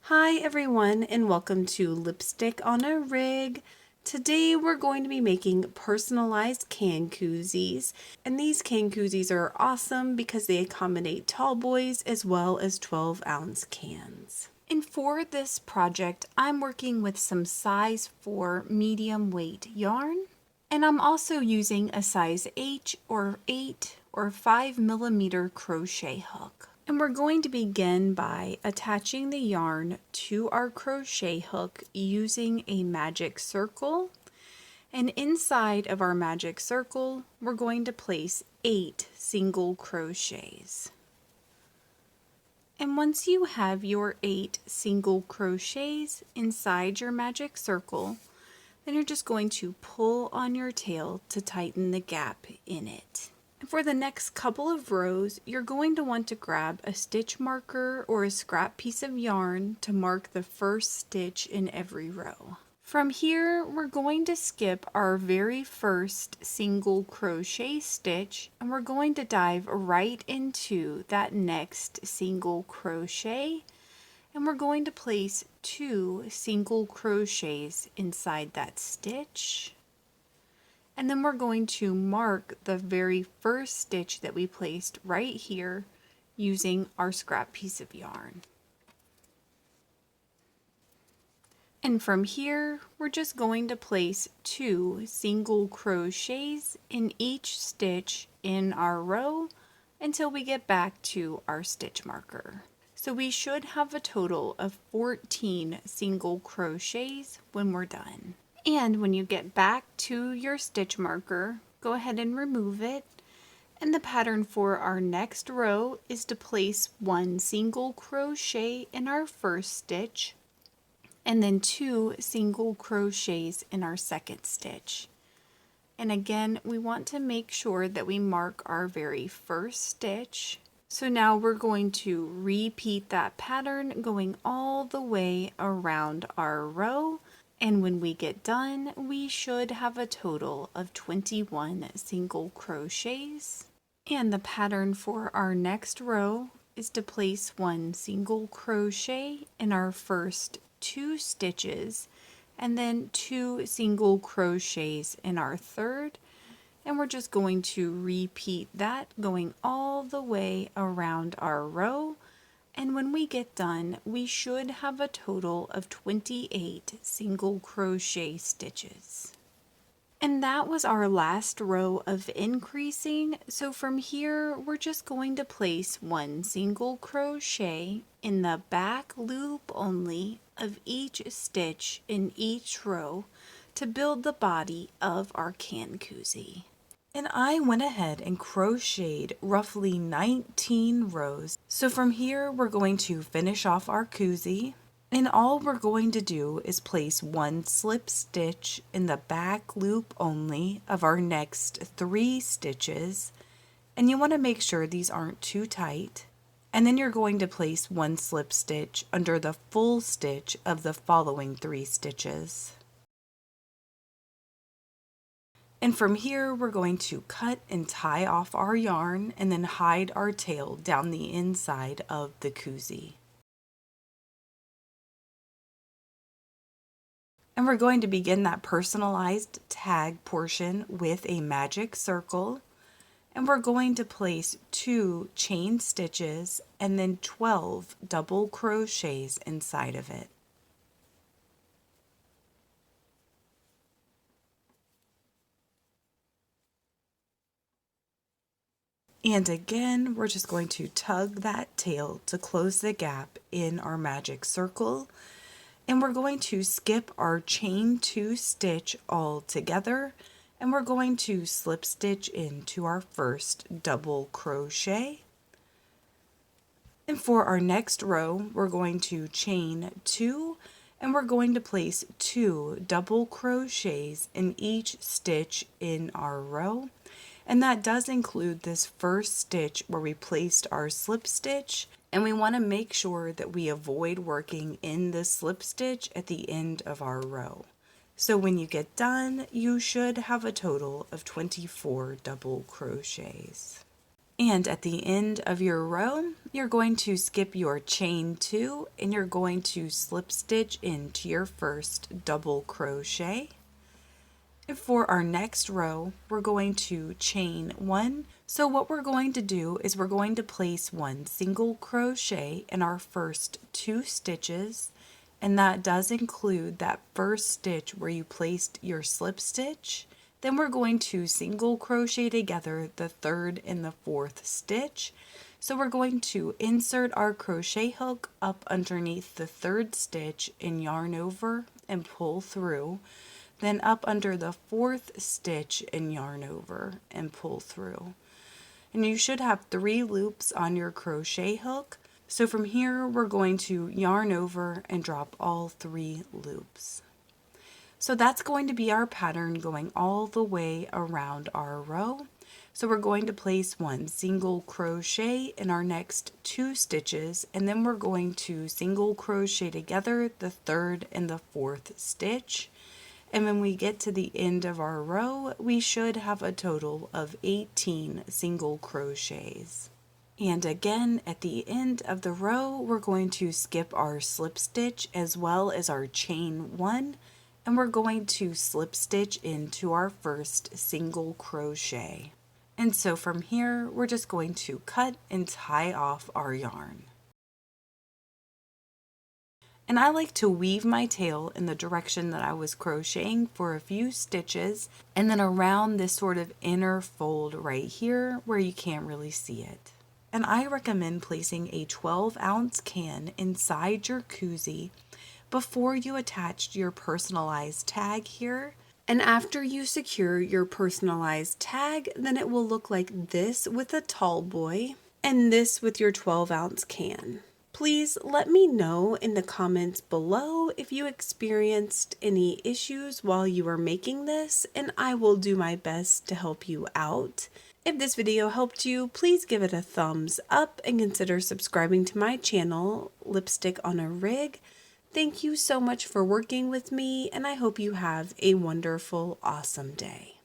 Hi everyone and welcome to Lipstick on a Rig. Today we're going to be making personalized can koozies, and these can koozies are awesome because they accommodate tall boys as well as 12-ounce cans. And for this project I'm working with some size 4 medium weight yarn, and I'm also using a size H or 8 or 5mm crochet hook. And we're going to begin by attaching the yarn to our crochet hook using a magic circle. And inside of our magic circle, we're going to place 8 single crochets. And once you have your 8 single crochets inside your magic circle, then you're just going to pull on your tail to tighten the gap in it. For the next couple of rows, you're going to want to grab a stitch marker or a scrap piece of yarn to mark the first stitch in every row. From here, we're going to skip our very first single crochet stitch, and we're going to dive right into that next single crochet, and we're going to place 2 single crochets inside that stitch. And then we're going to mark the very first stitch that we placed right here using our scrap piece of yarn. And from here, we're just going to place 2 single crochets in each stitch in our row until we get back to our stitch marker. So we should have a total of 14 single crochets when we're done. And when you get back to your stitch marker, go ahead and remove it. And the pattern for our next row is to place 1 single crochet in our first stitch and then 2 single crochets in our second stitch. And again, we want to make sure that we mark our very first stitch. So now we're going to repeat that pattern going all the way around our row. And when we get done, we should have a total of 21 single crochets. And the pattern for our next row is to place 1 single crochet in our first 2 stitches and then 2 single crochets in our third. And we're just going to repeat that going all the way around our row. And when we get done, we should have a total of 28 single crochet stitches. And that was our last row of increasing. So from here, we're just going to place 1 single crochet in the back loop only of each stitch in each row to build the body of our can koozie. And I went ahead and crocheted roughly 19 rows. So from here, we're going to finish off our koozie. And all we're going to do is place 1 slip stitch in the back loop only of our next 3 stitches. And you want to make sure these aren't too tight. And then you're going to place 1 slip stitch under the full stitch of the following 3 stitches. And from here, we're going to cut and tie off our yarn and then hide our tail down the inside of the koozie. And we're going to begin that personalized tag portion with a magic circle. And we're going to place 2 chain stitches and then 12 double crochets inside of it. And again, we're just going to tug that tail to close the gap in our magic circle. And we're going to skip our chain 2 stitch all together. And we're going to slip stitch into our first double crochet. And for our next row, we're going to chain 2. And we're going to place 2 double crochets in each stitch in our row. And that does include this first stitch where we placed our slip stitch, and we want to make sure that we avoid working in the slip stitch at the end of our row. So when you get done, you should have a total of 24 double crochets. And at the end of your row, you're going to skip your chain 2 and you're going to slip stitch into your first double crochet. And for our next row, we're going to chain 1. So what we're going to do is we're going to place 1 single crochet in our first 2 stitches, and that does include that first stitch where you placed your slip stitch. Then we're going to single crochet together the 3rd and the 4th stitch. So we're going to insert our crochet hook up underneath the 3rd stitch and yarn over and pull through. Then up under the 4th stitch and yarn over and pull through. And you should have 3 loops on your crochet hook. So from here, we're going to yarn over and drop all 3 loops. So that's going to be our pattern going all the way around our row. So we're going to place 1 single crochet in our next 2 stitches, and then we're going to single crochet together the 3rd and the 4th stitch. And when we get to the end of our row, we should have a total of 18 single crochets. And again, at the end of the row, we're going to skip our slip stitch as well as our chain 1, and we're going to slip stitch into our first single crochet. And so from here, we're just going to cut and tie off our yarn. And I like to weave my tail in the direction that I was crocheting for a few stitches, and then around this sort of inner fold right here where you can't really see it. And I recommend placing a 12-ounce can inside your koozie before you attach your personalized tag here. And after you secure your personalized tag, then it will look like this with a tall boy and this with your 12-ounce can. Please let me know in the comments below if you experienced any issues while you were making this, and I will do my best to help you out. If this video helped you, please give it a thumbs up and consider subscribing to my channel, Lipstick on a Rig. Thank you so much for working with me, and I hope you have a wonderful, awesome day.